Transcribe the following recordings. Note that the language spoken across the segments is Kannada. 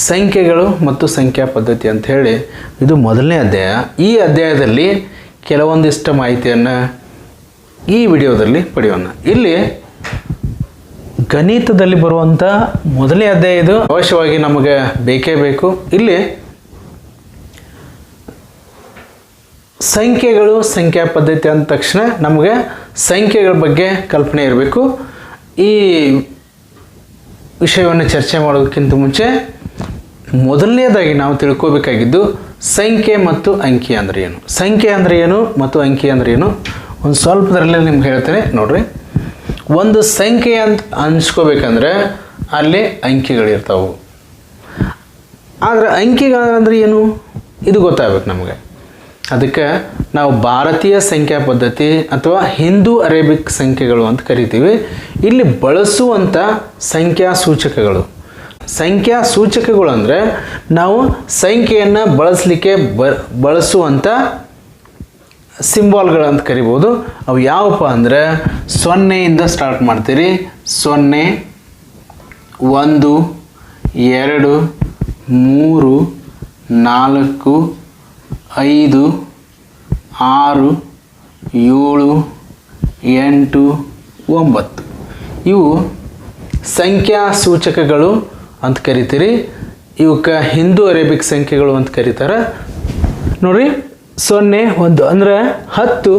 ಸಂಖ್ಯೆಗಳು ಮತ್ತು ಸಂಖ್ಯಾ ಪದ್ಧತಿ ಅಂತ ಹೇಳಿ ಇದು ಮೊದಲನೇ ಅಧ್ಯಾಯ. ಈ ಅಧ್ಯಾಯದಲ್ಲಿ ಕೆಲವೊಂದಿಷ್ಟು ಮಾಹಿತಿಯನ್ನು ಈ ವಿಡಿಯೋದಲ್ಲಿ ಪಡೆಯೋಣ. ಇಲ್ಲಿ ಗಣಿತದಲ್ಲಿ ಬರುವಂಥ ಮೊದಲನೇ ಅಧ್ಯಾಯ ಇದು ಅವಶ್ಯವಾಗಿ ನಮಗೆ ಬೇಕೇ ಬೇಕು. ಇಲ್ಲಿ ಸಂಖ್ಯೆಗಳು ಸಂಖ್ಯಾ ಪದ್ಧತಿ ಅಂದ ತಕ್ಷಣ ನಮಗೆ ಸಂಖ್ಯೆಗಳ ಬಗ್ಗೆ ಕಲ್ಪನೆ ಇರಬೇಕು. ಈ ವಿಷಯವನ್ನು ಚರ್ಚೆ ಮಾಡೋದಕ್ಕಿಂತ ಮುಂಚೆ ಮೊದಲನೇದಾಗಿ ನಾವು ತಿಳ್ಕೋಬೇಕಾಗಿದ್ದು ಸಂಖ್ಯೆ ಮತ್ತು ಅಂಕಿ ಅಂದರೆ ಏನು, ಸಂಖ್ಯೆ ಅಂದರೆ ಏನು ಮತ್ತು ಅಂಕಿ ಅಂದರೆ ಏನು ಒಂದು ಸ್ವಲ್ಪದರಲ್ಲೇ ನಿಮ್ಗೆ ಹೇಳ್ತೇನೆ ನೋಡ್ರಿ. ಒಂದು ಸಂಖ್ಯೆ ಅಂತ ಅನ್ಸ್ಕೋಬೇಕಂದ್ರೆ ಅಲ್ಲಿ ಅಂಕಿಗಳಿರ್ತಾವೆ. ಆದರೆ ಅಂಕಿಗಳಂದ್ರೆ ಏನು ಇದು ಗೊತ್ತಾಗಬೇಕು ನಮಗೆ. ಅದಕ್ಕೆ ನಾವು ಭಾರತೀಯ ಸಂಖ್ಯಾ ಪದ್ಧತಿ ಅಥವಾ ಹಿಂದೂ ಅರೇಬಿಕ್ ಸಂಖ್ಯೆಗಳು ಅಂತ ಕರಿತೀವಿ. ಇಲ್ಲಿ ಬಳಸುವಂಥ ಸಂಖ್ಯಾ ಸೂಚಕಗಳು, ಸಂಖ್ಯಾ ಸೂಚಕಗಳು ಅಂದರೆ ನಾವು ಸಂಖ್ಯೆಯನ್ನು ಬಳಸಲಿಕ್ಕೆ ಬಳಸುವಂಥ ಸಿಂಬಾಲ್ಗಳು ಅಂತ ಕರಿಬೋದು. ಅವು ಯಾವಪ್ಪ ಅಂದರೆ 0ಇಂದ ಸ್ಟಾರ್ಟ್ ಮಾಡ್ತೀರಿ. 0, 1, 2, 3, 4, 5, 6, 7, 8, 9 ಇವು ಸಂಖ್ಯಾ ಸೂಚಕಗಳು ಅಂತ ಕರಿತೀರಿ. ಇವಕ್ಕೆ ಹಿಂದೂ ಅರೇಬಿಕ್ ಸಂಖ್ಯೆಗಳು ಅಂತ ಕರೀತಾರೆ. ನೋಡಿರಿ 0, 1 ಅಂದರೆ 10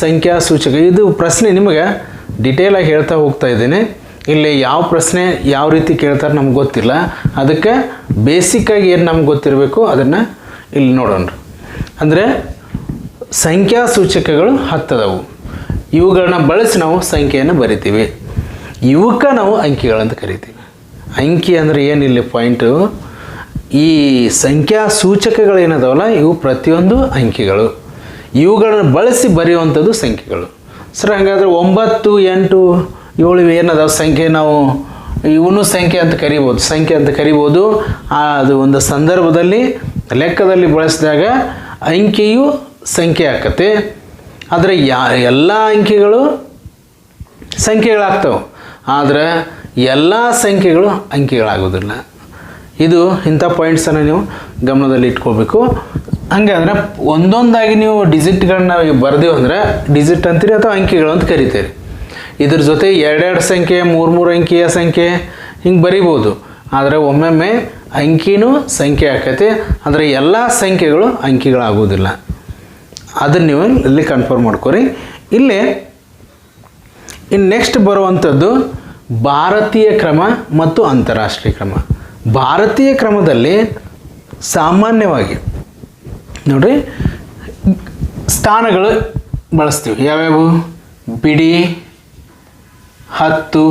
ಸಂಖ್ಯಾ ಸೂಚಕ. ಇದು ಪ್ರಶ್ನೆ ನಿಮಗೆ ಡಿಟೇಲಾಗಿ ಹೇಳ್ತಾ ಹೋಗ್ತಾ ಇದ್ದೀನಿ. ಇಲ್ಲಿ ಯಾವ ಪ್ರಶ್ನೆ ಯಾವ ರೀತಿ ಕೇಳ್ತಾರೆ ನಮ್ಗೆ ಗೊತ್ತಿಲ್ಲ. ಅದಕ್ಕೆ ಬೇಸಿಕ್ಕಾಗಿ ಏನು ನಮ್ಗೆ ಗೊತ್ತಿರಬೇಕು ಅದನ್ನು ಇಲ್ಲಿ ನೋಡೋಣ. ಅಂದರೆ ಸಂಖ್ಯಾ ಸೂಚಕಗಳು 10 ಅದಾವು. ಇವುಗಳನ್ನ ಬಳಸಿ ನಾವು ಸಂಖ್ಯೆಯನ್ನು ಬರಿತೀವಿ. ಇವಕ್ಕೆ ನಾವು ಅಂಕಿಗಳಂತ ಕರಿತೀವಿ. ಅಂಕಿ ಅಂದರೆ ಏನಿಲ್ಲ ಪಾಯಿಂಟು, ಈ ಸಂಖ್ಯಾ ಸೂಚಕಗಳೇನದಾವಲ್ಲ ಇವು ಪ್ರತಿಯೊಂದು ಅಂಕಿಗಳು. ಇವುಗಳನ್ನು ಬಳಸಿ ಬರೆಯುವಂಥದ್ದು ಸಂಖ್ಯೆಗಳು. ಸರ್ ಹಾಗಾದರೆ 9, 8, 7 ಏನದಾವ ಸಂಖ್ಯೆ ನಾವು ಇವನು ಸಂಖ್ಯೆ ಅಂತ ಕರಿಬೋದು, ಸಂಖ್ಯೆ ಅಂತ ಕರಿಬೋದು. ಅದು ಒಂದು ಸಂದರ್ಭದಲ್ಲಿ ಲೆಕ್ಕದಲ್ಲಿ ಬಳಸಿದಾಗ ಅಂಕಿಯು ಸಂಖ್ಯೆ ಆಕತೆ. ಆದರೆ ಎಲ್ಲ ಅಂಕಿಗಳು ಸಂಖ್ಯೆಗಳಾಗ್ತವೆ, ಆದರೆ ಎಲ್ಲ ಸಂಖ್ಯೆಗಳು ಅಂಕಿಗಳಾಗೋದಿಲ್ಲ. ಇದು ಇಂಥ ಪಾಯಿಂಟ್ಸನ್ನು ನೀವು ಗಮನದಲ್ಲಿ ಇಟ್ಕೋಬೇಕು. ಹಂಗಂದ್ರೆ ಒಂದೊಂದಾಗಿ ನೀವು ಡಿಜಿಟ್ಗಳನ್ನ ಬರೆದೀವಿ ಅಂದರೆ ಡಿಜಿಟ್ ಅಂತೀರಿ ಅಥವಾ ಅಂಕಿಗಳು ಅಂತ ಕರಿತೀರಿ. ಇದ್ರ ಜೊತೆ 2 ಸಂಖ್ಯೆ 3 ಅಂಕಿಯ ಸಂಖ್ಯೆ ಹಿಂಗೆ ಬರಿಬೋದು. ಆದರೆ ಒಮ್ಮೊಮ್ಮೆ ಅಂಕಿನೂ ಸಂಖ್ಯೆ ಆಕೈತೆ, ಆದರೆ ಎಲ್ಲ ಸಂಖ್ಯೆಗಳು ಅಂಕಿಗಳಾಗೋದಿಲ್ಲ. ಅದನ್ನು ನೀವು ಇಲ್ಲಿ ಕನ್ಫರ್ಮ್ ಮಾಡ್ಕೊರಿ. ಇಲ್ಲೇ ಇನ್ನು ನೆಕ್ಸ್ಟ್ ಬರುವಂಥದ್ದು ಭಾರತೀಯ ಕ್ರಮ ಮತ್ತು ಅಂತಾರಾಷ್ಟ್ರೀಯ ಕ್ರಮ. ಭಾರತೀಯ ಕ್ರಮದಲ್ಲಿ ಸಾಮಾನ್ಯವಾಗಿ ನೋಡಿರಿ ಸ್ಥಾನಗಳು ಬಳಸ್ತೀವಿ. ಯಾವ್ಯಾವು? ಬಿಡಿ, 10,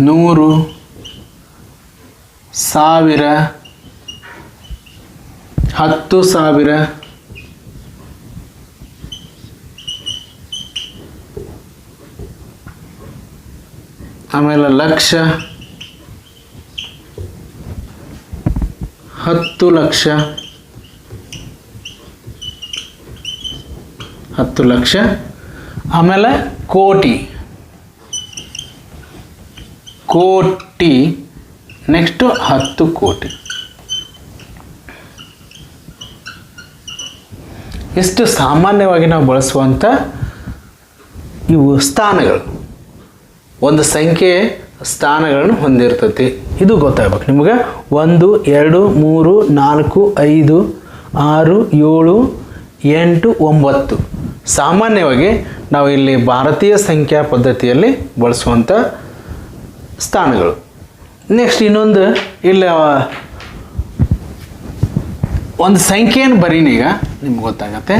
100, 1000, 10,000, ಆಮೇಲೆ ಲಕ್ಷ, 10 ಲಕ್ಷ, 10 ಲಕ್ಷ, ಆಮೇಲೆ ಕೋಟಿ, ನೆಕ್ಸ್ಟು 10 ಕೋಟಿ. ಇಷ್ಟು ಸಾಮಾನ್ಯವಾಗಿ ನಾವು ಬಳಸುವಂಥ ಇವು ಸ್ಥಾನಗಳು. ಒಂದು ಸಂಖ್ಯೆ ಸ್ಥಾನಗಳನ್ನು ಹೊಂದಿರ್ತತಿ. ಇದು ಗೊತ್ತಾಗಬೇಕು ನಿಮಗೆ. 1, 2, 3, 4, 5, 6, 7, 8, 9 ಸಾಮಾನ್ಯವಾಗಿ ನಾವು ಇಲ್ಲಿ ಭಾರತೀಯ ಸಂಖ್ಯಾ ಪದ್ಧತಿಯಲ್ಲಿ ಬಳಸುವಂಥ ಸ್ಥಾನಗಳು. ನೆಕ್ಸ್ಟ್ ಇನ್ನೊಂದು ಇಲ್ಲಿ ಒಂದು ಸಂಖ್ಯೆಯನ್ನು ಬರೀನಿ, ಈಗ ನಿಮ್ಗೆ ಗೊತ್ತಾಗತ್ತೆ.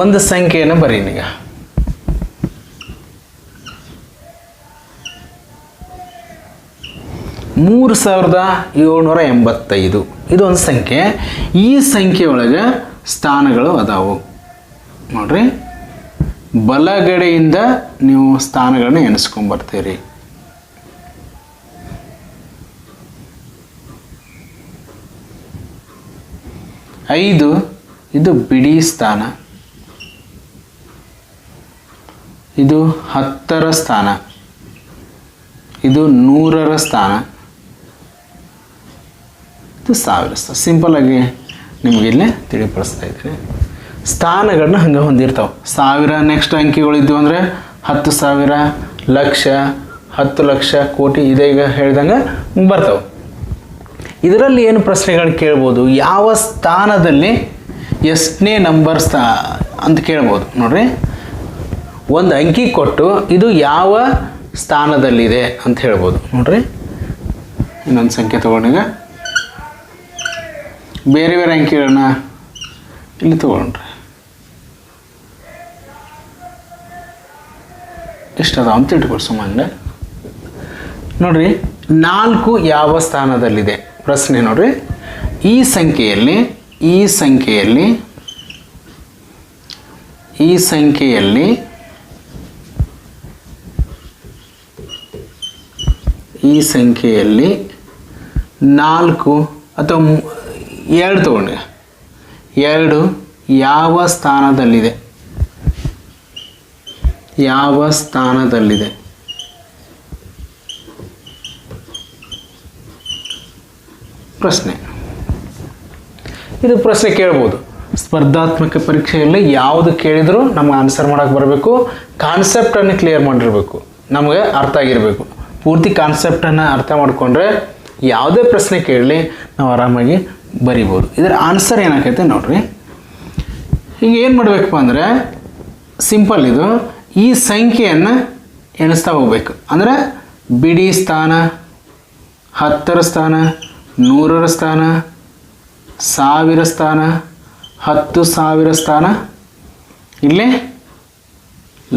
ಒಂದು ಸಂಖ್ಯೆಯನ್ನು ಬರೀನೀಗ. ಮೂರು 3785 ಇದು ಒಂದು ಸಂಖ್ಯೆ. ಈ ಸಂಖ್ಯೆ ಒಳಗೆ ಸ್ಥಾನಗಳು ಅದಾವು ನೋಡ್ರಿ. ಬಲಗಡೆಯಿಂದ ನೀವು ಸ್ಥಾನಗಳನ್ನ ಎಣಿಸ್ಕೊಂಡ್ಬರ್ತೀರಿ. 5 ಇದು ಬಿಡಿ ಸ್ಥಾನ, ಇದು 10ರ ಸ್ಥಾನ, ಇದು 100ರ ಸ್ಥಾನ, ಇದು 1000 ಸ್ಥಾನ. ಸಿಂಪಲ್ಲಾಗಿ ನಿಮಗೆ ಇಲ್ಲೇ ತಿಳಿಪಡಿಸ್ತಾ ಇದ್ದೀನಿ. ಸ್ಥಾನಗಳನ್ನ ಹಂಗೆ ಹೊಂದಿರ್ತಾವೆ. 1000 ನೆಕ್ಸ್ಟ್ ಅಂಕಿಗಳು ಇದ್ದವು ಅಂದರೆ 10,000, ಲಕ್ಷ, 10 ಲಕ್ಷ, ಕೋಟಿ, ಇದೇ ಈಗ ಹೇಳ್ದಂಗೆ ಬರ್ತಾವೆ. ಇದರಲ್ಲಿ ಏನು ಪ್ರಶ್ನೆಗಳನ್ನ ಕೇಳ್ಬೋದು, ಯಾವ ಸ್ಥಾನದಲ್ಲಿ ಎಷ್ಟನೇ ನಂಬರ್ ಅಂತ ಕೇಳ್ಬೋದು. ನೋಡ್ರಿ, ಒಂದು ಅಂಕಿ ಕೊಟ್ಟು ಇದು ಯಾವ ಸ್ಥಾನದಲ್ಲಿದೆ ಅಂತ ಹೇಳ್ಬೋದು. ನೋಡ್ರಿ, ಇನ್ನೊಂದು ಸಂಖ್ಯೆ ತೊಗೊಂಡೀಗ ಬೇರೆ ಬೇರೆ ಅಂಕಿಗಳನ್ನ ಇಲ್ಲಿ ತೊಗೊಂಡ್ರಿ, ಇಷ್ಟದ ಅಂತ ಇಟ್ಕೊಡಿ ಸುಮ್ಮನೆ. ನೋಡ್ರಿ, 4 ಯಾವ ಸ್ಥಾನದಲ್ಲಿದೆ ಪ್ರಶ್ನೆ. ನೋಡ್ರಿ, ಈ ಸಂಖ್ಯೆಯಲ್ಲಿ ಈ ಸಂಖ್ಯೆಯಲ್ಲಿ 4 ಅಥವಾ 2 ತಗೊಂಡು 2 ಯಾವ ಸ್ಥಾನದಲ್ಲಿದೆ? ಪ್ರಶ್ನೆ. ಇದು ಪ್ರಶ್ನೆ ಕೇಳ್ಬೋದು. ಸ್ಪರ್ಧಾತ್ಮಕ ಪರೀಕ್ಷೆಯಲ್ಲಿ ಯಾವುದು ಕೇಳಿದರೂ ನಮ್ಗೆ ಆನ್ಸರ್ ಮಾಡೋಕ್ಕೆ ಬರಬೇಕು. ಕಾನ್ಸೆಪ್ಟನ್ನು ಕ್ಲಿಯರ್ ಮಾಡಿರಬೇಕು, ನಮಗೆ ಅರ್ಥ ಆಗಿರಬೇಕು. ಪೂರ್ತಿ ಕಾನ್ಸೆಪ್ಟನ್ನು ಅರ್ಥ ಮಾಡಿಕೊಂಡ್ರೆ ಯಾವುದೇ ಪ್ರಶ್ನೆ ಕೇಳಲಿ ನಾವು ಆರಾಮಾಗಿ ಬರಿಬೋದು. ಇದರ ಆನ್ಸರ್ ಏನಾಕೈತೆ ನೋಡ್ರಿ. ಈಗ ಏನು ಮಾಡಬೇಕಪ್ಪ ಅಂದರೆ ಸಿಂಪಲ್, ಇದು ಈ ಸಂಖ್ಯೆಯನ್ನು ಎಣಿಸ್ತಾ ಹೋಗ್ಬೇಕು. ಅಂದರೆ ಬಿಡಿ ಸ್ಥಾನ, 10ರ ಸ್ಥಾನ, 100ರ ಸ್ಥಾನ, 1000 ಸ್ಥಾನ, 10,000 ಸ್ಥಾನ, ಇಲ್ಲೇ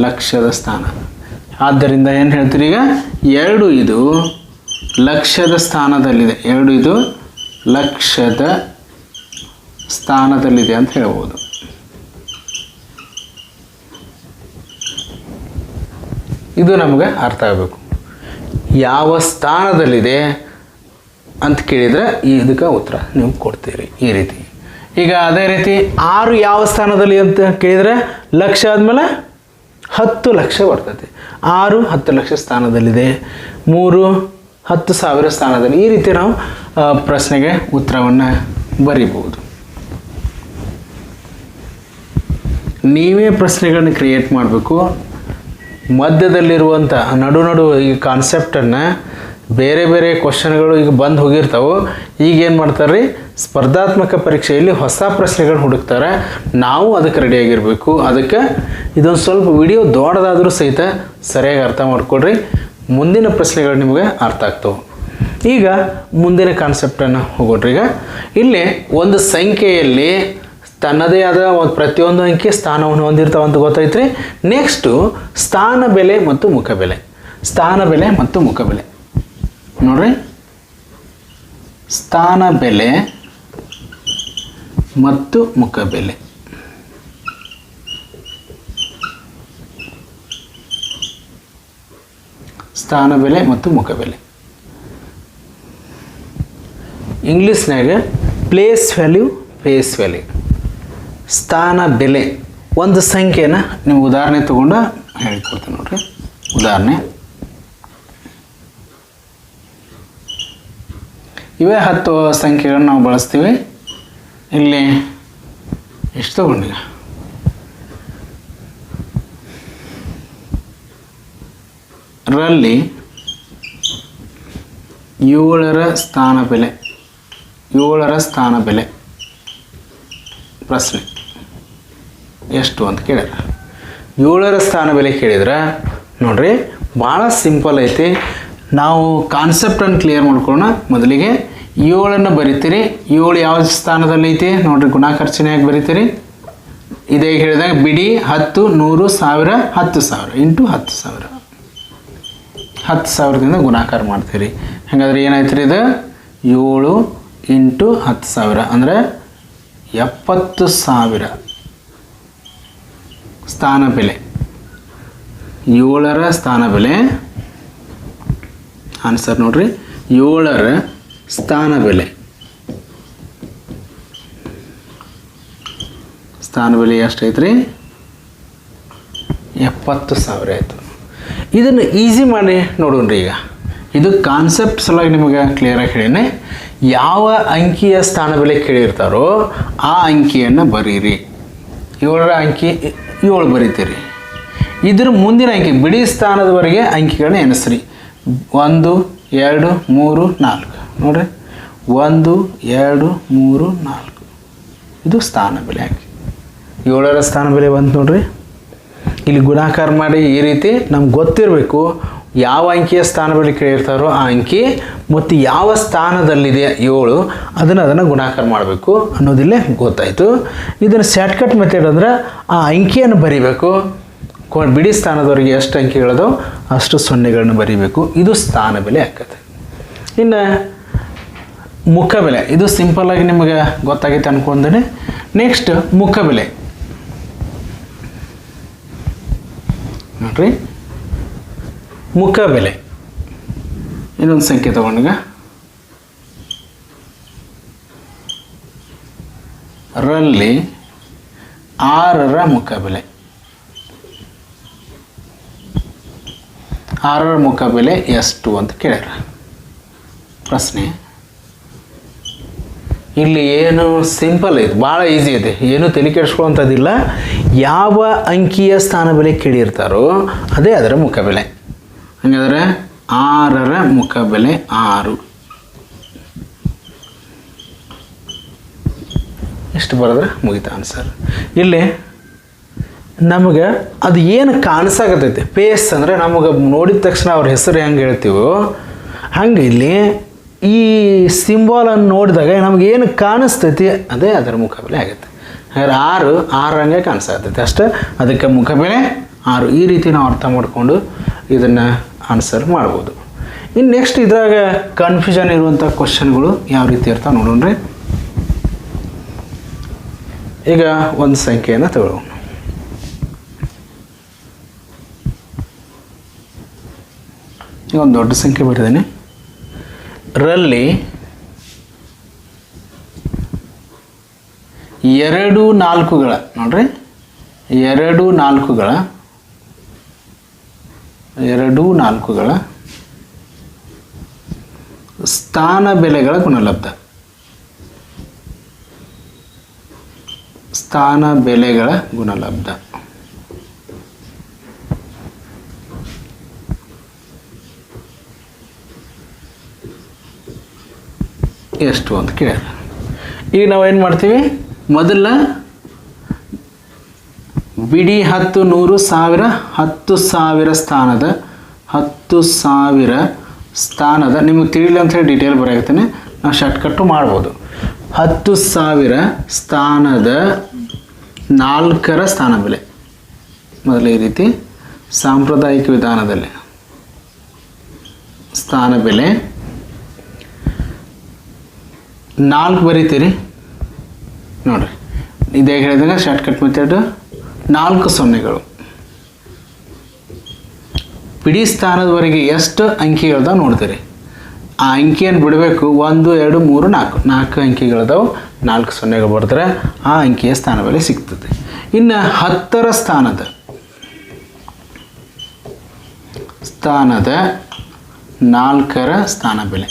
ಲಕ್ಷದ ಸ್ಥಾನ. ಆದ್ದರಿಂದ ಏನು ಹೇಳ್ತೀರಿ, ಈಗ 2 ಇದು ಲಕ್ಷದ ಸ್ಥಾನದಲ್ಲಿದೆ, 2 ಇದು ಲಕ್ಷದ ಸ್ಥಾನದಲ್ಲಿದೆ ಅಂತ ಹೇಳ್ಬೋದು. ಇದು ನಮಗೆ ಅರ್ಥ ಆಗಬೇಕು. ಯಾವ ಸ್ಥಾನದಲ್ಲಿದೆ ಅಂತ ಕೇಳಿದರೆ ಇದಕ್ಕೆ ಉತ್ತರ ನೀವು ಕೊಡ್ತೀರಿ ಈ ರೀತಿ. ಈಗ ಅದೇ ರೀತಿ 6 ಯಾವ ಸ್ಥಾನದಲ್ಲಿ ಅಂತ ಕೇಳಿದರೆ ಲಕ್ಷ ಆದಮೇಲೆ 10 ಲಕ್ಷ ಬರ್ತೈತಿ. 6 10 ಲಕ್ಷ ಸ್ಥಾನದಲ್ಲಿದೆ, 3 10,000 ಸ್ಥಾನದಲ್ಲಿ. ಈ ರೀತಿ ನಾವು ಪ್ರಶ್ನೆಗೆ ಉತ್ತರವನ್ನು ಬರಿಬೋದು. ನೀವೇ ಪ್ರಶ್ನೆಗಳನ್ನ ಕ್ರಿಯೇಟ್ ಮಾಡಬೇಕು. ಮಧ್ಯದಲ್ಲಿರುವಂಥ ನಡು ಈ ಕಾನ್ಸೆಪ್ಟನ್ನು ಬೇರೆ ಬೇರೆ ಕ್ವಶನ್ಗಳು ಈಗ ಬಂದು ಹೋಗಿರ್ತಾವೆ. ಈಗೇನು ಮಾಡ್ತಾರೆ ರೀ, ಸ್ಪರ್ಧಾತ್ಮಕ ಪರೀಕ್ಷೆಯಲ್ಲಿ ಹೊಸ ಪ್ರಶ್ನೆಗಳು ಹುಡುಕ್ತಾರೆ. ನಾವು ಅದಕ್ಕೆ ರೆಡಿಯಾಗಿರಬೇಕು. ಅದಕ್ಕೆ ಇದೊಂದು ಸ್ವಲ್ಪ ವಿಡಿಯೋ ದೊಡ್ಡದಾದರೂ ಸಹಿತ ಸರಿಯಾಗಿ ಅರ್ಥ ಮಾಡ್ಕೊಡ್ರಿ. ಮುಂದಿನ ಪ್ರಶ್ನೆಗಳು ನಿಮಗೆ ಅರ್ಥ ಆಗ್ತವೆ. ಈಗ ಮುಂದಿನ ಕಾನ್ಸೆಪ್ಟನ್ನು ಹೋಗೋಡ್ರಿ. ಈಗ ಇಲ್ಲಿ ಒಂದು ಸಂಖ್ಯೆಯಲ್ಲಿ ತನ್ನದೇ ಆದ ಪ್ರತಿಯೊಂದು ಅಂಕಿ ಸ್ಥಾನವನ್ನು ಹೊಂದಿರ್ತಾವೆ ಅಂತ ಗೊತ್ತಾಯ್ತು ರೀ. ನೆಕ್ಸ್ಟು ಸ್ಥಾನ ಬೆಲೆ ಮತ್ತು ಮುಖಬೆಲೆ. ಸ್ಥಾನ ಬೆಲೆ ಮತ್ತು ಮುಖಬೆಲೆ ನೋಡ್ರಿ. ಸ್ಥಾನ ಬೆಲೆ ಮತ್ತು ಮುಖಬೆಲೆ. ಸ್ಥಾನ ಬೆಲೆ ಮತ್ತು ಮುಖಬೆಲೆ ಇಂಗ್ಲೀಷ್ನಾಗ ಪ್ಲೇಸ್ ವ್ಯಾಲ್ಯೂ, ಫೇಸ್ ವ್ಯಾಲ್ಯೂ. ಸ್ಥಾನ ಬೆಲೆ ಒಂದು ಸಂಖ್ಯೆನ ನೀವು ಉದಾಹರಣೆ ತಗೊಂಡು ಹೇಳ್ಕೊಡ್ತೀನಿ ನೋಡ್ರಿ. ಉದಾಹರಣೆ ಇವೇ 10 ಸಂಖ್ಯೆಗಳನ್ನು ನಾವು ಬಳಸ್ತೀವಿ. ಇಲ್ಲಿ ಎಷ್ಟು ತಗೊಂಡು ರಲ್ಲಿ 7ರ ಸ್ಥಾನ ಬೆಲೆ, 7ರ ಸ್ಥಾನ ಬೆಲೆ ಪ್ರಶ್ನೆ ಎಷ್ಟು ಅಂತ ಕೇಳಿದ್ರೆ 7ರ ಸ್ಥಾನ ಬೆಲೆ ಕೇಳಿದ್ರೆ ನೋಡ್ರಿ ಭಾಳ ಸಿಂಪಲ್ ಐತಿ. ನಾವು ಕಾನ್ಸೆಪ್ಟನ್ನು ಕ್ಲಿಯರ್ ಮಾಡ್ಕೊಳ್ಳೋಣ. ಮೊದಲಿಗೆ 7ಅನ್ನು ಬರಿತೀರಿ. 7 ಯಾವ ಸ್ಥಾನದಲ್ಲಿ ಐತಿ ನೋಡ್ರಿ, ಗುಣಾಕರ್ಷಣೆಯಾಗಿ ಬರಿತೀರಿ. ಇದೇ ಹೇಳಿದಾಗ ಬಿಡಿ 10, 100, 1000, 10,000 ಇಂಟು 10,000. 10,000ದಿಂದ ಗುಣಾಕಾರ ಮಾಡ್ತೀರಿ. ಹಾಗಾದ್ರೆ ಏನಾಯ್ತು ರೀ, ಇದು 7 ಇಂಟು 10,000 ಅಂದರೆ 70,000 ಸ್ಥಾನ ಬೆಲೆ. 7ರ ಸ್ಥಾನ ಬೆಲೆ ಆನ್ಸರ್ ನೋಡ್ರಿ. 7ರ ಸ್ಥಾನ ಬೆಲೆ ಸ್ಥಾನ ಬೆಲೆ ಎಷ್ಟೈತೆ ರೀ 70,000 ಆಯಿತು. ಇದನ್ನು ಈಸಿ ಮಾಡಿ ನೋಡೋಣ್ರಿ. ಈಗ ಇದು ಕಾನ್ಸೆಪ್ಟ್ ಸಲುವಾಗಿ ನಿಮಗೆ ಕ್ಲಿಯರಾಗಿ ಹೇಳೀನಿ. ಯಾವ ಅಂಕಿಯ ಸ್ಥಾನ ಬೆಲೆ ಕೇಳಿರ್ತಾರೋ ಆ ಅಂಕಿಯನ್ನು ಬರೀರಿ. 7ರ ಅಂಕಿ 7 ಬರೀತೀರಿ. ಇದ್ರ ಮುಂದಿನ ಅಂಕಿ ಬಿಡಿ ಸ್ಥಾನದವರೆಗೆ ಅಂಕಿಗಳನ್ನ ಎಣಿಸ್ರಿ. 1 2 3 4 ನೋಡ್ರಿ. 1 2 3 4 ಇದು ಸ್ಥಾನ ಬೆಲೆ ಅಂಕಿ. 7ರ ಸ್ಥಾನ ಬೆಲೆ ಬಂತು ನೋಡ್ರಿ. ಇಲ್ಲಿ ಗುಣಾಕಾರ ಮಾಡಿ ಈ ರೀತಿ ನಮ್ಗೆ ಗೊತ್ತಿರಬೇಕು ಯಾವ ಅಂಕಿಯ ಸ್ಥಾನ ಬೆಲೆ ಕೇಳಿರ್ತಾರೋ ಆ ಅಂಕಿ ಮತ್ತು ಯಾವ ಸ್ಥಾನದಲ್ಲಿದೆ 7 ಅದನ್ನು ಗುಣಾಕಾರ ಮಾಡಬೇಕು ಅನ್ನೋದಿಲ್ಲೇ ಗೊತ್ತಾಯಿತು. ಇದನ್ನು ಶಾರ್ಟ್ಕಟ್ ಮೆಥಡ್ ಅಂದರೆ ಆ ಅಂಕಿಯನ್ನು ಬರಿಬೇಕು. ಬಿಡಿ ಸ್ಥಾನದವರೆಗೆ ಎಷ್ಟು ಅಂಕಿಗಳದೋ ಅಷ್ಟು ಸೊನ್ನೆಗಳನ್ನು ಬರೀಬೇಕು. ಇದು ಸ್ಥಾನ ಬೆಲೆ ಆಗ್ತದೆ. ಇನ್ನು ಮುಖ ಬೆಲೆ ಇದು ಸಿಂಪಲ್ಲಾಗಿ ನಿಮಗೆ ಗೊತ್ತಾಗೈತೆ ಅನ್ಕೊಂಡೇ. ನೆಕ್ಸ್ಟ್ ಮುಖ ಬೆಲೆ ನೋಡ್ರಿ. ಮುಖ ಬೆಲೆ ಇನ್ನೊಂದು ಸಂಖ್ಯೆ ತಗೊಂಡಾಗ ರಲ್ಲಿ 6ರ ಮುಖ ಬೆಲೆ. 6ರ ಮುಖ ಬೆಲೆ ಎಷ್ಟು ಅಂತ ಕೇಳ್ಯಾರ ಪ್ರಶ್ನೆ. ಇಲ್ಲಿ ಏನು ಸಿಂಪಲ್ ಐತೆ, ಭಾಳ ಈಸಿ ಇದೆ, ಏನು ತಲೆ ಕೆಡಿಸ್ಕೊಳ್ಳೋಂಥದ್ದಿಲ್ಲ. ಯಾವ ಅಂಕಿಯ ಸ್ಥಾನ ಬೆಲೆ ಕೇಳಿರ್ತಾರೋ ಅದೇ ಅದರ ಮುಖ ಬೆಲೆ. ಹಾಗಾದರೆ 6ರ ಮುಖ ಬೆಲೆ 6 ಎಷ್ಟು ಬರೆದ್ರೆ ಮುಗಿತ ಆನ್ಸರ್. ಇಲ್ಲಿ ನಮಗೆ ಅದು ಏನು ಕಾಣಿಸಾಕತ್ತೈತೆ ಪೇಸ್ ಅಂದರೆ ನಮಗೆ ನೋಡಿದ ತಕ್ಷಣ ಅವ್ರ ಹೆಸರು ಹೆಂಗೆ ಹೇಳ್ತೀವೋ ಹಂಗೆ ಇಲ್ಲಿ ಈ ಸಿಂಬಾಲನ್ನು ನೋಡಿದಾಗ ನಮಗೇನು ಕಾಣಿಸ್ತೈತಿ ಅದೇ ಅದರ ಮುಖ ಬೆಲೆ ಆಗುತ್ತೆ. ಹಾಗಾದ್ರೆ 6 ಹಂಗೆ ಕಾಣಿಸ್ತೈತೆ ಅಷ್ಟೇ, ಅದಕ್ಕೆ ಮುಖ ಬೆಲೆ 6. ಈ ರೀತಿ ನಾವು ಅರ್ಥ ಮಾಡಿಕೊಂಡು ಇದನ್ನು ಆನ್ಸರ್ ಮಾಡ್ಬೋದು. ಇನ್ನು ನೆಕ್ಸ್ಟ್ ಇದ್ರಾಗ ಕನ್ಫ್ಯೂಷನ್ ಇರುವಂಥ ಕ್ವಶನ್ಗಳು ಯಾವ ರೀತಿ ಇರ್ತಾವೆ ನೋಡೋಣ್ರಿ. ಈಗ ಒಂದು ಸಂಖ್ಯೆಯನ್ನು ತಗೊಳ್ಳೋಣ. ಈಗ ಒಂದು ದೊಡ್ಡ ಸಂಖ್ಯೆ ಬರೆದೇನೆ. ರಲ್ಲಿ 2 4ಗಳ ನೋಡ್ರಿ. 2 4ಗಳ ಸ್ಥಾನ ಬೆಲೆಗಳ ಗುಣಲಬ್ಧ. ಸ್ಥಾನ ಬೆಲೆಗಳ ಗುಣಲಬ್ಧ ಎಷ್ಟು ಅಂತ ಕೇಳ್ಯಾರ. ಈಗ ನಾವೇನು ಮಾಡ್ತೀವಿ, ಮೊದಲ ಬಿಡಿ 10 100 1000 10,000 ಸ್ಥಾನದ 10,000 ಸ್ಥಾನದ ನಿಮಗೆ ತಿಳಿಲಿ ಅಂತ ಹೇಳಿ ಡೀಟೇಲ್ ಬರೆಯುತ್ತೇನೆ. ನಾವು ಶಾರ್ಟ್ಕಟ್ಟು ಮಾಡ್ಬೋದು. 10,000 ಸ್ಥಾನದ 4ರ ಸ್ಥಾನ ಬೆಲೆ. ಮೊದಲು ಈ ರೀತಿ ಸಾಂಪ್ರದಾಯಿಕ ವಿಧಾನದಲ್ಲಿ ಸ್ಥಾನ ಬೆಲೆ 4 ಬರೀತೀರಿ ನೋಡ್ರಿ. ಇದೇ ಹೇಳಿದಾಗ ಶಾರ್ಟ್ಕಟ್ ಮೆಥಡ್ 4 ಸೊನ್ನೆಗಳು. ಬಿಡಿ ಸ್ಥಾನದವರೆಗೆ ಎಷ್ಟು ಅಂಕಿಗಳದಾವ ನೋಡ್ತೀರಿ. ಆ ಅಂಕಿಯನ್ನು ಬಿಡಬೇಕು. 1 2 3 4 4 ಅಂಕಿಗಳದಾವು. 4 ಸೊನ್ನೆಗಳು ಬರ್ತಾರೆ, ಆ ಅಂಕಿಯ ಸ್ಥಾನ ಬೆಲೆ ಸಿಗ್ತದೆ. ಇನ್ನು 10ರ ಸ್ಥಾನದ 4ರ ಸ್ಥಾನ ಬೆಲೆ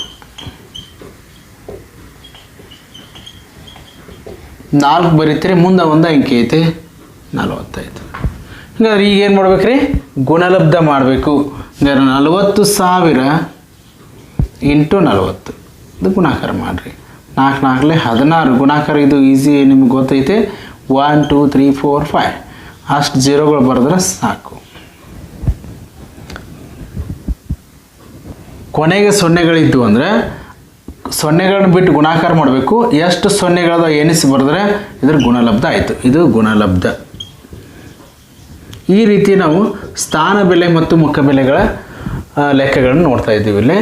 4 ಬರೀತೀರಿ. ಮುಂದೆ ಒಂದು ಅಂಕಿ ಐತೆ 45. ಹಂಗಾದ್ರೆ ಈಗೇನು ಮಾಡ್ಬೇಕ್ರಿ, ಗುಣಲಬ್ಧ ಮಾಡಬೇಕು. ಹಂಗಾರೆ 40,000 ಇಂಟು 40 ಇದು ಗುಣಾಕಾರ ಮಾಡಿರಿ. 4 4 16 ಗುಣಾಕಾರ. ಇದು ಈಸಿ, ನಿಮ್ಗೆ ಗೊತ್ತೈತೆ. 1 2 3 4 5 ಅಷ್ಟು ಜೀರೋಗಳು ಬರೆದ್ರೆ ಸಾಕು. ಕೊನೆಗೆ ಸೊನ್ನೆಗಳಿದ್ದು ಅಂದರೆ ಸೊನ್ನೆಗಳನ್ನ ಬಿಟ್ಟು ಗುಣಾಕಾರ ಮಾಡಬೇಕು. ಎಷ್ಟು ಸೊನ್ನೆಗಳದ ಎಣಿಸಿ ಬರೆದ್ರೆ ಇದ್ರ ಗುಣಲಬ್ಧ ಆಯಿತು. ಇದು ಗುಣಲಬ್ಧ. ಈ ರೀತಿ ನಾವು ಸ್ಥಾನ ಬೆಲೆ ಮತ್ತು ಮುಖ ಬೆಲೆಗಳ ಲೆಕ್ಕಗಳನ್ನು ನೋಡ್ತಾ ಇದ್ದೀವಿ. ಇಲ್ಲಿ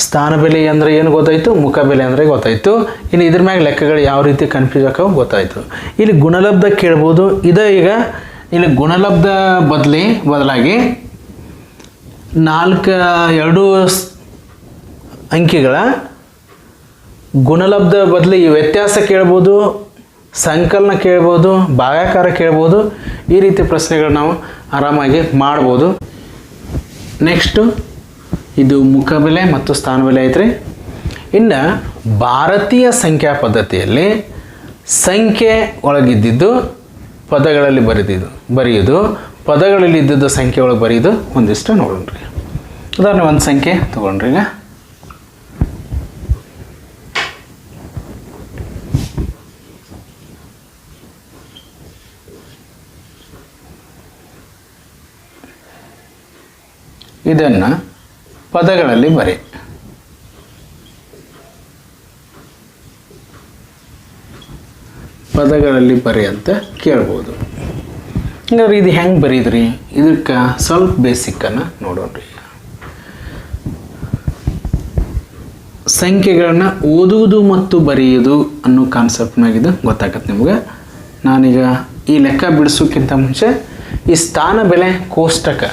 ಸ್ಥಾನ ಬೆಲೆ ಅಂದರೆ ಏನು ಗೊತ್ತಾಯಿತು, ಮುಖ ಬೆಲೆ ಅಂದರೆ ಗೊತ್ತಾಯಿತು. ಇನ್ನು ಇದ್ರ ಮ್ಯಾಗ ಲೆಕ್ಕಗಳು ಯಾವ ರೀತಿ ಕನ್ಫ್ಯೂಸ್ ಆಕಾವು ಗೊತ್ತಾಯಿತು. ಇಲ್ಲಿ ಗುಣಲಬ್ಧ ಕೇಳ್ಬೋದು. ಈಗ ಇಲ್ಲಿ ಗುಣಲಬ್ಧ ಬದಲಾಗಿ 2 ಅಂಕಿಗಳ ಗುಣಲಬ್ಧ ಬದಲು ಈ ವ್ಯತ್ಯಾಸ ಕೇಳ್ಬೋದು. ಸಂಕಲನ ಕೇಳ್ಬೋದು, ಭಾಗಾಕಾರ ಕೇಳ್ಬೋದು. ಈ ರೀತಿ ಪ್ರಶ್ನೆಗಳು ನಾವು ಆರಾಮಾಗಿ ಮಾಡ್ಬೋದು. ನೆಕ್ಸ್ಟು ಇದು ಮುಖಬೆಲೆ ಮತ್ತು ಸ್ಥಾನಬೆಲೆ ಐತ್ರಿ. ಇನ್ನು ಭಾರತೀಯ ಸಂಖ್ಯಾ ಪದ್ಧತಿಯಲ್ಲಿ ಸಂಖ್ಯೆ ಒಳಗಿದ್ದಿದ್ದು ಪದಗಳಲ್ಲಿ ಬರೆಯೋದು, ಪದಗಳಲ್ಲಿ ಇದ್ದಿದ್ದು ಸಂಖ್ಯೆ ಒಳಗೆ ಬರೆಯೋದು ಒಂದಿಷ್ಟು ನೋಡೋಣ್ರಿ. ಉದಾಹರಣೆ ಒಂದು ಸಂಖ್ಯೆ ತೊಗೊಂಡ್ರಿ. ಈಗ ಇದನ್ನು ಪದಗಳಲ್ಲಿ ಬರೆ. ಪದಗಳಲ್ಲಿ ಬರೆ ಅಂತ ಕೇಳ್ಬೋದು. ಹಂಗಾದ್ರೆ ಇದು ಹೆಂಗೆ ಬರೀದ್ರಿ? ಇದಕ್ಕೆ ಸ್ವಲ್ಪ ಬೇಸಿಕ್ಕನ್ನು ನೋಡೋಣ್ರಿ. ಸಂಖ್ಯೆಗಳನ್ನು ಓದುವುದು ಮತ್ತು ಬರೆಯುವುದು ಅನ್ನೋ ಕಾನ್ಸೆಪ್ಟ್ನಾಗಿದ್ದು ಗೊತ್ತಾಗತ್ತೆ ನಿಮ್ಗೆ. ನಾನೀಗ ಈ ಲೆಕ್ಕ ಬಿಡಿಸೋಕ್ಕಿಂತ ಮುಂಚೆ ಈ ಸ್ಥಾನ ಬೆಲೆ ಕೋಷ್ಟಕ,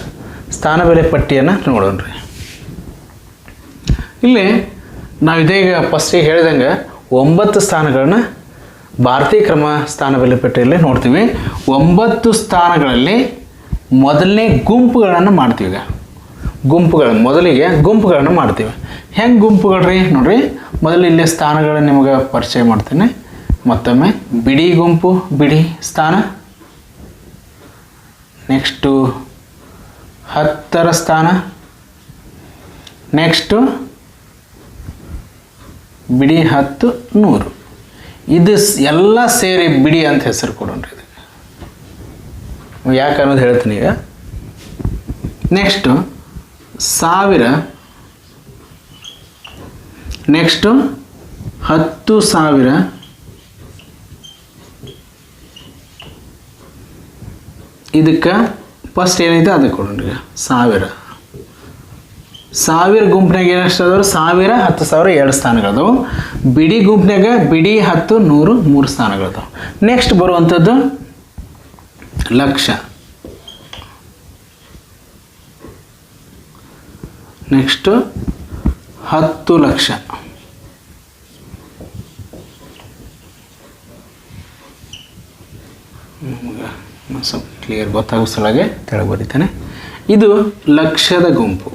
ಸ್ಥಾನ ಬೆಲೆ ಪಟ್ಟಿಯನ್ನು ನೋಡೋಣ್ರಿ. ಇಲ್ಲಿ ನಾವು ಇದೀಗ ಫಸ್ಟಿಗೆ ಹೇಳಿದಂಗೆ 9 ಸ್ಥಾನಗಳನ್ನ ಭಾರತೀಯ ಕ್ರಮ ಸ್ಥಾನ ಬೆಲೆ ಪಟ್ಟಿಯಲ್ಲಿ ನೋಡ್ತೀವಿ. 9 ಸ್ಥಾನಗಳಲ್ಲಿ ಮೊದಲನೇ ಗುಂಪುಗಳನ್ನು ಮಾಡ್ತೀವಿ. ಮೊದಲಿಗೆ ಗುಂಪುಗಳನ್ನು ಮಾಡ್ತೀವಿ. ಹೆಂಗೆ ಗುಂಪುಗಳ್ರಿ ನೋಡ್ರಿ. ಮೊದಲು ಇಲ್ಲಿ ಸ್ಥಾನಗಳನ್ನು ನಿಮಗೆ ಪರಿಚಯ ಮಾಡ್ತೇನೆ ಮತ್ತೊಮ್ಮೆ. ಬಿಡಿ ಗುಂಪು, ಬಿಡಿ ಸ್ಥಾನ. ನೆಕ್ಸ್ಟು 10ರ ಸ್ಥಾನ. ನೆಕ್ಸ್ಟು ಬಿಡಿ 10, 100. ಇದು ಎಲ್ಲ ಸೇರಿ ಬಿಡಿ ಅಂತ ಹೆಸರು ಕೊಡೋಣ್ರಿ. ಇದಕ್ಕೆ ಯಾಕೆ ಅನ್ನೋದು ಹೇಳ್ತೀನಿ ಈಗ. ನೆಕ್ಸ್ಟು 1000. ನೆಕ್ಸ್ಟು 10,000. ಇದಕ್ಕೆ ಫಸ್ಟ್ ಏನೈತೆ ಅದಕ್ಕೆ ಕೊಡೋಣ್ರಿ. 1000 ಗುಂಪಿನಾಗ ಏನಷ್ಟು ಅದಾವ್ರು? 1000, 10,000 2 ಸ್ಥಾನಗಳದಾವು. ಬಿಡಿ ಗುಂಪಿನಾಗ ಬಿಡಿ 10, 100 3 ಸ್ಥಾನಗಳದಾವು. ನೆಕ್ಸ್ಟ್ ಬರುವಂಥದ್ದು ಲಕ್ಷ. ನೆಕ್ಸ್ಟು 10 ಲಕ್ಷ. ಸ್ವಲ್ಪ ಕ್ಲಿಯರ್ ಗೊತ್ತಾಗೋ ಸಲುವಾಗಿ ತೆಳಗೆ ಬರೀತಾನೆ. ಇದು ಲಕ್ಷದ ಗುಂಪು.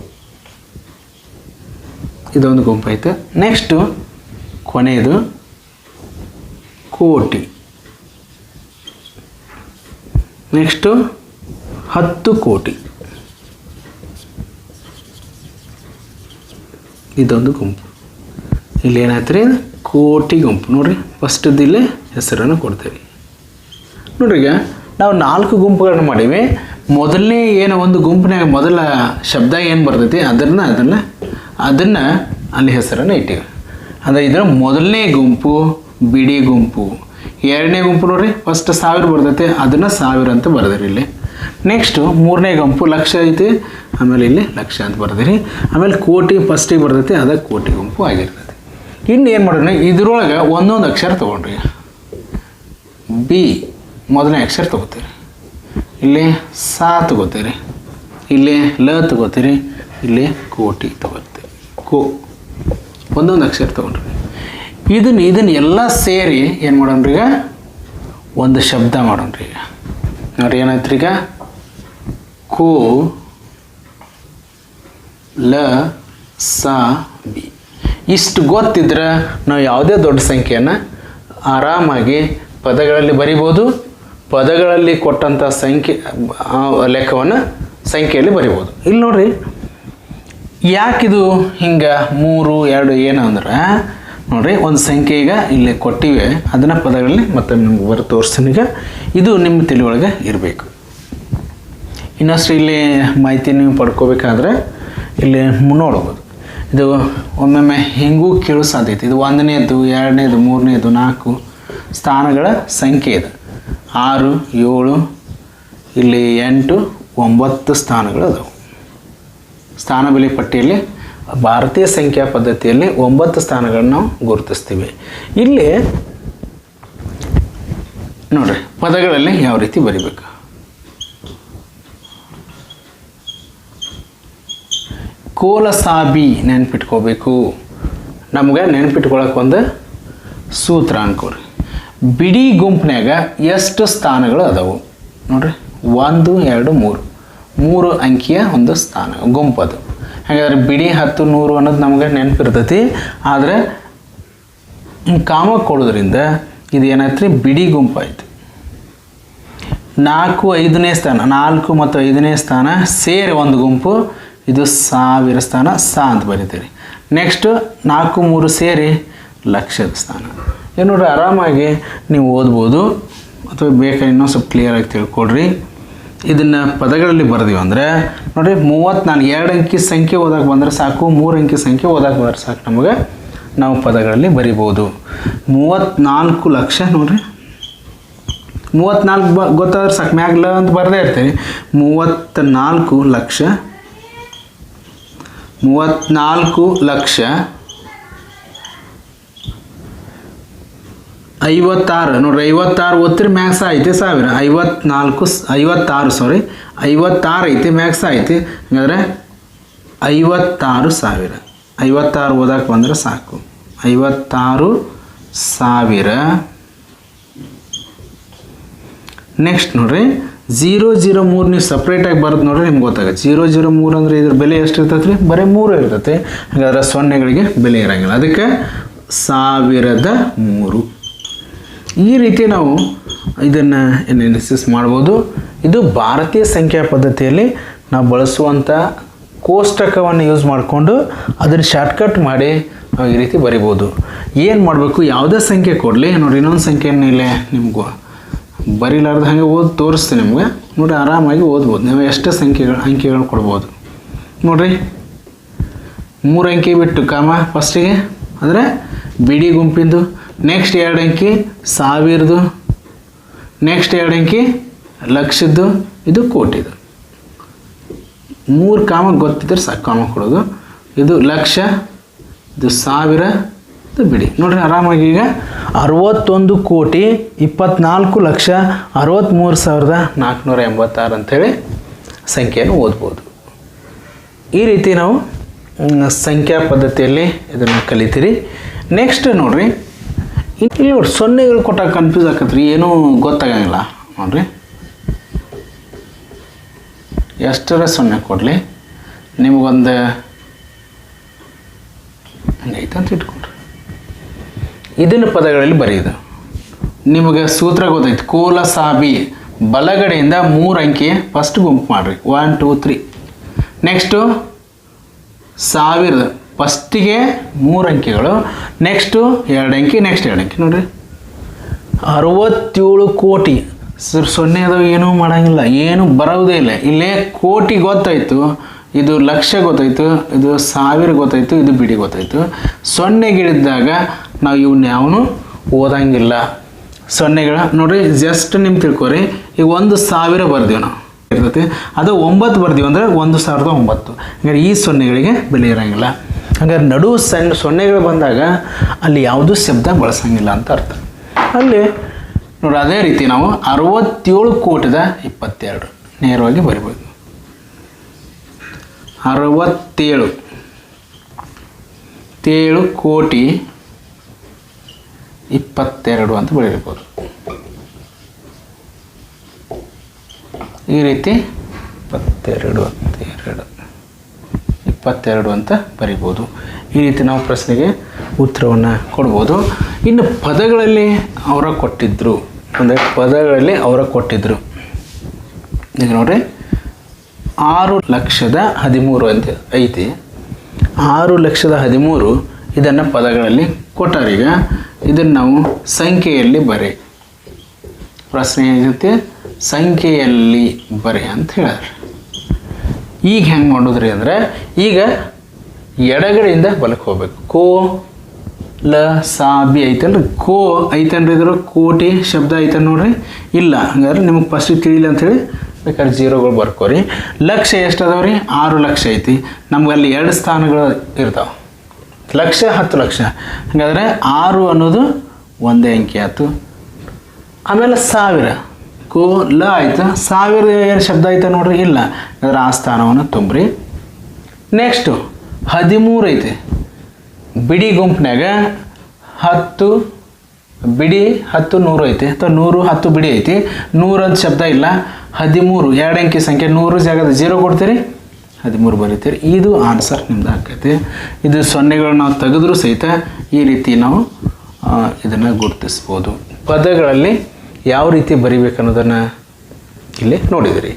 ಇದೊಂದು ಗುಂಪು ಐತೆ. ನೆಕ್ಸ್ಟು ಕೊನೆಯದು ಕೋಟಿ. ನೆಕ್ಸ್ಟು 10 ಕೋಟಿ. ಇದೊಂದು ಗುಂಪು. ಇಲ್ಲಿ ಏನಾಯ್ತು ರೀ? ಕೋಟಿ ಗುಂಪು. ನೋಡಿರಿ, ಫಸ್ಟದ್ದು ಇಲ್ಲೇ ಹೆಸರನ್ನು ಕೊಡ್ತೇವೆ. ನೋಡ್ರಿ, ಈಗ ನಾವು 4 ಗುಂಪುಗಳನ್ನು ಮಾಡೀವಿ. ಮೊದಲನೇ ಏನು ಒಂದು ಗುಂಪಿನಾಗ ಮೊದಲ ಶಬ್ದ ಏನು ಬರ್ತೈತಿ ಅದನ್ನು ಅಲ್ಲಿ ಹೆಸರನ್ನು ಇಟ್ಟಿವಿ. ಅಂದರೆ ಇದರ ಮೊದಲನೇ ಗುಂಪು ಬಿಡಿ ಗುಂಪು. ಎರಡನೇ ಗುಂಪು ನೋಡ್ರಿ, ಫಸ್ಟ್ 1000 ಬರ್ತೈತೆ, ಅದನ್ನು 1000 ಅಂತ ಬರೆದಿರಿ ಇಲ್ಲಿ. ನೆಕ್ಸ್ಟು 3ನೇ ಗುಂಪು ಲಕ್ಷ ಐತಿ, ಆಮೇಲೆ ಇಲ್ಲಿ ಲಕ್ಷ ಅಂತ ಬರೆದಿರಿ. ಆಮೇಲೆ ಕೋಟಿ ಫಸ್ಟಿಗೆ ಬರ್ತೈತೆ, ಅದು ಕೋಟಿ ಗುಂಪು ಆಗಿರ್ತೈತೆ. ಇನ್ನು ಏನು ಮಾಡೋಣ, ಇದ್ರೊಳಗೆ ಒಂದೊಂದು ಅಕ್ಷರ ತೊಗೊಂಡ್ರಿ. ಬಿ ಮೊದಲನೇ ಅಕ್ಷರ ತೊಗೋತೀರಿ, ಇಲ್ಲಿ ಸಾ ತೊಗೋತೀರಿ, ಇಲ್ಲಿ ಲ ತೊಗೋತೀರಿ, ಇಲ್ಲಿ ಕೋಟಿ ತೊಗೋತೀರಿ. ಒಂದೊಂದು ಅಕ್ಷರ ತೊಗೊಂಡ್ರಿ. ಇದನ್ನು ಎಲ್ಲ ಸೇರಿ ಏನು ಮಾಡೋಣ್ರಿ? ಈಗ ಒಂದು ಶಬ್ದ ಮಾಡೋಣ್ರಿ. ಈಗ ನೋಡ್ರಿ ಏನಾಯ್ತು ಈಗ? ಕೋ ಲ ಸಾ ಬಿ. ಇಷ್ಟು ಗೊತ್ತಿದ್ರೆ ನಾವು ಯಾವುದೇ ದೊಡ್ಡ ಸಂಖ್ಯೆಯನ್ನು ಆರಾಮಾಗಿ ಪದಗಳಲ್ಲಿ ಬರಿಬೋದು. ಪದಗಳಲ್ಲಿ ಕೊಟ್ಟಂಥ ಲೆಕ್ಕವನ್ನು ಸಂಖ್ಯೆಯಲ್ಲಿ ಬರಿಬೋದು. ಇಲ್ಲಿ ನೋಡ್ರಿ, ಯಾಕಿದು ಹಿಂಗೆ 3, 2 ಏನು ಅಂದ್ರೆ ನೋಡ್ರಿ, ಒಂದು ಸಂಖ್ಯೆ ಈಗ ಇಲ್ಲಿ ಕೊಟ್ಟಿವೆ, ಅದನ್ನು ಪದಗಳಲ್ಲಿ ಮತ್ತೆ ನಿಮ್ಗೆ ತೋರಿಸ್ತೀನಿ. ಈಗ ಇದು ನಿಮ್ಮ ತಿಳಿಯೊಳಗೆ ಇರಬೇಕು. ಇನ್ನಷ್ಟು ಇಲ್ಲಿ ಮಾಹಿತಿ ನೀವು ಪಡ್ಕೋಬೇಕಾದ್ರೆ ಇಲ್ಲಿ ನೋಡ್ಬೋದು. ಇದು ಒಮ್ಮೊಮ್ಮೆ ಹಿಂಗೂ ಕೇಳೋ ಸಾಧ್ಯತೆ. ಇದು 1ನೇದು, 2ನೇದು, 3ನೇದು, 4 ಸ್ಥಾನಗಳ ಸಂಖ್ಯೆ ಇದೆ. 6, 7, ಇಲ್ಲಿ 8, 9 ಸ್ಥಾನಗಳು ಅದಾವೆ. ಸ್ಥಾನ ಬೆಲೆ ಪಟ್ಟಿಯಲ್ಲಿ ಭಾರತೀಯ ಸಂಖ್ಯಾ ಪದ್ಧತಿಯಲ್ಲಿ 9 ಸ್ಥಾನಗಳನ್ನು ನಾವು ಗುರುತಿಸ್ತೀವಿ. ಇಲ್ಲಿ ನೋಡ್ರಿ, ಪದಗಳಲ್ಲಿ ಯಾವ ರೀತಿ ಬರಿಬೇಕು. ಕೋಲಸಾಬಿ ನೆನ್ಪಿಟ್ಕೋಬೇಕು. ನಮ್ಗೆ ನೆನ್ಪಿಟ್ಕೊಳಕ್ಕೆ ಒಂದು ಸೂತ್ರ ಅನ್ಕೋರಿ. ಬಿಡಿ ಗುಂಪಿನಾಗ ಎಷ್ಟು ಸ್ಥಾನಗಳು ಅದಾವು ನೋಡ್ರಿ 1 2 3 3 ಅಂಕಿಯ ಒಂದು ಸ್ಥಾನ ಗುಂಪದು. ಹಾಗಾದ್ರೆ ಬಿಡಿ 10 100 ಅನ್ನೋದು ನಮಗೆ ನೆನಪಿರ್ತೈತಿ. ಆದರೆ ಕಾಮ ಕೊಡೋದ್ರಿಂದ ಇದು ಏನಾಯ್ತು ಬಿಡಿ ಗುಂಪಾಯ್ತು. 4 5ನೇ ಸ್ಥಾನ 4 ಮತ್ತು 5ನೇ ಸ್ಥಾನ ಸೇರಿ ಒಂದು ಗುಂಪು, ಇದು 1000 ಸ್ಥಾನ ಅಂತ ಬರೀತೀರಿ. ನೆಕ್ಸ್ಟ್ 4 3 ಸೇರಿ ಲಕ್ಷದ ಸ್ಥಾನ. ಏನು ನೋಡ್ರಿ ಆರಾಮಾಗಿ ನೀವು ಓದ್ಬೋದು ಅಥವಾ ಬೇಕಾದ್ರೆ ಇನ್ನೊಂದು ಸ್ವಲ್ಪ ಕ್ಲಿಯರಾಗಿ ತಿಳ್ಕೊಳ್ರಿ. ಇದನ್ನು ಪದಗಳಲ್ಲಿ ಬರೆದೀವಿ ಅಂದರೆ ನೋಡಿರಿ 34 2 ಅಂಕಿ ಸಂಖ್ಯೆ ಓದಕ್ಕೆ ಬಂದರೆ ಸಾಕು, 3 ಅಂಕಿ ಸಂಖ್ಯೆ ಓದಕ್ಕೆ ಬಂದರೆ ಸಾಕು ನಮಗೆ ನಾವು ಪದಗಳಲ್ಲಿ ಬರಿಬೋದು. 34 ಲಕ್ಷ ನೋಡಿರಿ 34 ಗೊತ್ತಾದ್ರೆ ಸಾಕು ಮ್ಯಾಗ್ಲ ಅಂತ ಬರದೇ ಇರ್ತೀವಿ. 34 ಲಕ್ಷ 34 ಲಕ್ಷ 56 ನೋಡ್ರಿ 56 ಒತ್ತಿರಿ ಮ್ಯಾಕ್ಸ್ ಐತಿ 1000 56 ಐತಿ ಮ್ಯಾಕ್ಸ್ ಐತಿ. ಹಾಗಾದ್ರೆ 56,000 56 ಓದಕ್ಕೆ ಬಂದರೆ ಸಾಕು 56,000. ನೆಕ್ಸ್ಟ್ ನೋಡ್ರಿ 003 ನೀವು ಸಪ್ರೇಟಾಗಿ ಬರೋದು ನೋಡ್ರಿ ನಿಮ್ಗೆ ಗೊತ್ತಾಗುತ್ತೆ. 003 ಅಂದರೆ ಇದ್ರ ಬೆಲೆ ಎಷ್ಟು ಇರ್ತೈತೆ ರೀ? ಬರೀ 3 ಇರ್ತೈತೆ. ಹಾಗಾದ್ರೆ ಸೊನ್ನೆಗಳಿಗೆ ಬೆಲೆ ಇರೋಂಗಿಲ್ಲ, ಅದಕ್ಕೆ 1003. ಈ ರೀತಿ ನಾವು ಇದನ್ನು ಅನಾಲಿಸಿಸ್ ಮಾಡ್ಬೋದು. ಇದು ಭಾರತೀಯ ಸಂಖ್ಯಾ ಪದ್ಧತಿಯಲ್ಲಿ ನಾವು ಬಳಸುವಂಥ ಕೋಷ್ಟಕವನ್ನು ಯೂಸ್ ಮಾಡಿಕೊಂಡು ಅದನ್ನು ಶಾರ್ಟ್ಕಟ್ ಮಾಡಿ ನಾವು ಈ ರೀತಿ ಬರಿಬೋದು. ಏನು ಮಾಡಬೇಕು, ಯಾವುದೇ ಸಂಖ್ಯೆ ಕೊಡಲಿ ನೋಡಿರಿ, ಇನ್ನೊಂದು ಸಂಖ್ಯೆಯನ್ನು ಇಲ್ಲೇ ನಿಮಗೂ ಬರೀಲಾರ್ದು ಹಾಗೆ ಓದಿ ತೋರಿಸ್ತೀನಿ ನಿಮ್ಗೆ. ನೋಡಿರಿ ಆರಾಮಾಗಿ ಓದ್ಬೋದು ನೀವು, ಎಷ್ಟೇ ಅಂಕಿಗಳು ಕೊಡ್ಬೋದು. ನೋಡಿರಿ 3 ಅಂಕಿ ಬಿಟ್ಟು ಕಾಮ ಫಸ್ಟಿಗೆ ಅಂದರೆ ಬಿಡಿ ಗುಂಪಿಂದು, ನೆಕ್ಸ್ಟ್ 2 ಅಂಕಿ 1000ದು, ನೆಕ್ಸ್ಟ್ 2 ಅಂಕಿ ಲಕ್ಷದ್ದು, ಇದು ಕೋಟಿದು. 3 ಕಾಮ ಗೊತ್ತಿದ್ರೆ ಸಾಕು ಕಾಮ ಕೊಡೋದು. ಇದು ಲಕ್ಷ, ಇದು 1000, ಇದು ಬಿಡಿ. ನೋಡ್ರಿ ಆರಾಮಾಗಿ ಈಗ 61,24,63,486 ಅಂಥೇಳಿ ಸಂಖ್ಯೆಯನ್ನು ಓದ್ಬೋದು. ಈ ರೀತಿ ನಾವು ಸಂಖ್ಯಾ ಪದ್ಧತಿಯಲ್ಲಿ ಇದನ್ನು ಕಲಿತೀರಿ. ನೆಕ್ಸ್ಟ್ ನೋಡ್ರಿ ಇಲ್ಲಿ ನೋಡಿ ಸೊನ್ನೆಗಳು ಕೊಟ್ಟಾಗ ಕನ್ಫ್ಯೂಸ್ ಆಕತ್ರಿ, ಏನೂ ಗೊತ್ತಾಗಂಗಿಲ್ಲ. ನೋಡ್ರಿ ಎಷ್ಟರ ಸೊನ್ನೆ ಕೊಡಲಿ ನಿಮಗೊಂದು ಹಂಗೈತೆ ಅಂತ ಇಟ್ಕೊಳ್ರಿ. ಇದನ್ನು ಪದಗಳಲ್ಲಿ ಬರೆಯೋದು ನಿಮಗೆ ಸೂತ್ರ ಗೊತ್ತೈತೆ. ಕೋಲಸಾಬಿ ಬಲಗಡೆಯಿಂದ 3 ಅಂಕಿ ಫಸ್ಟ್ ಗುಂಪು ಮಾಡಿರಿ 1 2 3. ನೆಕ್ಸ್ಟು 1000 ಫಸ್ಟಿಗೆ 3 ಅಂಕಿಗಳು, ನೆಕ್ಸ್ಟು 2 ಅಂಕಿ, ನೆಕ್ಸ್ಟ್ 2 ಅಂಕಿ. ನೋಡಿರಿ 67 ಕೋಟಿ ಸೊನ್ನೆ ಅದು ಏನೂ ಮಾಡೋಂಗಿಲ್ಲ, ಏನು ಬರೋದೇ ಇಲ್ಲ. ಇಲ್ಲೇ ಕೋಟಿ ಗೊತ್ತಾಯಿತು, ಇದು ಲಕ್ಷ ಗೊತ್ತಾಯಿತು, ಇದು 1000 ಗೊತ್ತಾಯಿತು, ಇದು ಬಿಡಿ ಗೊತ್ತಾಯಿತು. ಸೊನ್ನೆಗಿಳಿದಾಗ ನಾವು ಇವನ್ನ ಯಾವನು ಓದಂಗಿಲ್ಲ. ಸೊನ್ನೆಗಳ ನೋಡಿರಿ ಜಸ್ಟ್ ನಿಮ್ಗೆ ತಿಳ್ಕೊರಿ, ಈಗ 1,000 ಬರ್ದೀವಿ ನಾವು ಇರ್ತೈತಿ, ಅದು 9 ಬರ್ದೀವಿ ಅಂದರೆ 1,009. ಹಾಗಾದ್ರೆ ಈ ಸೊನ್ನೆಗಳಿಗೆ ಬೆಲೆ ಇರೋಂಗಿಲ್ಲ. ಹಾಗಾದ್ರೆ ನಡು ಸೊನ್ನೆಗಳು ಬಂದಾಗ ಅಲ್ಲಿ ಯಾವುದೂ ಶಬ್ದ ಬಳಸಂಗಿಲ್ಲ ಅಂತ ಅರ್ಥ. ಅಲ್ಲಿ ನೋಡಿ ಅದೇ ರೀತಿ ನಾವು 67,22,000 ನೇರವಾಗಿ ಬರಿಬೋದು. 67,22,000 ಅಂತ ಬರೀಬೋದು. ಈ ರೀತಿ 22 ಅಂತ ಬರಿಬೋದು. ಈ ರೀತಿ ನಾವು ಪ್ರಶ್ನೆಗೆ ಉತ್ತರವನ್ನು ಕೊಡ್ಬೋದು. ಇನ್ನು ಪದಗಳಲ್ಲಿ ಅವರ ಕೊಟ್ಟಿದ್ದರು ಅಂದರೆ ಈಗ ನೋಡ್ರಿ 6,13,000 ಅಂತ ಐತಿ. 6,13,000 ಇದನ್ನು ಪದಗಳಲ್ಲಿ ಕೊಟ್ಟಾರೀಗ. ಇದನ್ನು ನಾವು ಸಂಖ್ಯೆಯಲ್ಲಿ ಬರೆ, ಪ್ರಶ್ನೆ ಏನಂತೆ ಸಂಖ್ಯೆಯಲ್ಲಿ ಬರೆ ಅಂತ ಹೇಳಿದ್ರೆ. ಈಗ ಹೆಂಗೆ ಮಾಡೋದ್ರಿ ಅಂದರೆ ಈಗ ಎಡಗಡೆಯಿಂದ ಬಲಕ್ಕೆ ಹೋಗ್ಬೇಕು. ಕೋ ಲ ಸಾ ಬಿ ಐತಲ್ರಿ, ಕೋ ಐತನ್ರಿ, ಇದ್ರ ಕೋಟಿ ಶಬ್ದ ಐತನ್ ನೋಡ್ರಿ. ಇಲ್ಲ ಹಂಗಾದ್ರೆ ನಿಮಗೆ ಫಸ್ಟಿಗೆ ತಿಳಿಲ್ಲ ಅಂಥೇಳಿ ಬೇಕಾದ್ರೆ 0ಗಳು ಬರ್ಕೋರಿ. ಲಕ್ಷ ಎಷ್ಟು ಅದಾವ್ರಿ? 6 ಲಕ್ಷ ಐತಿ. ನಮ್ಗೆ ಅಲ್ಲಿ 2 ಸ್ಥಾನಗಳು ಇರ್ತಾವೆ, ಲಕ್ಷ 10 ಲಕ್ಷ. ಹಾಗಾದರೆ 6 ಅನ್ನೋದು ಒಂದೇ ಅಂಕಿ ಆಯ್ತು. ಆಮೇಲೆ 1000 ಕೋ ಲ ಆಯ್ತು. 1000 ಏನು ಶಬ್ದ ಐತೆ ನೋಡ್ರಿ, ಇಲ್ಲ ಹಾಗಾದ್ರೆ ಆ ಸ್ಥಾನವನ್ನು ತುಂಬ್ರಿ. ನೆಕ್ಸ್ಟು 13 ಐತಿ. ಬಿಡಿ ಗುಂಪಿನಾಗ 10 ಬಿಡಿ 10 100 ಐತಿ ಅಥವಾ 100 10 ಬಿಡಿ ಐತಿ 100 ಅಂತ ಶಬ್ದ ಇಲ್ಲ 13 2 ಅಂಕಿ ಸಂಖ್ಯೆ 100 ಜಾಗದ 0 ಕೊಡ್ತೀರಿ 13 ಬರೀತೀರಿ ಇದು ಆನ್ಸರ್ ನಿಮ್ದು ಆಗ್ತೈತಿ ಇದು ಸೊನ್ನೆಗಳನ್ನ ನಾವು ತೆಗೆದ್ರೂ ಸಹಿತ ಈ ರೀತಿ ನಾವು ಇದನ್ನು ಗುರುತಿಸ್ಬೋದು ಪದಗಳಲ್ಲಿ ಯಾವ ರೀತಿ ಬರಿಬೇಕು ಅನ್ನೋದನ್ನು ಇಲ್ಲಿ ನೋಡಿದಿರಿ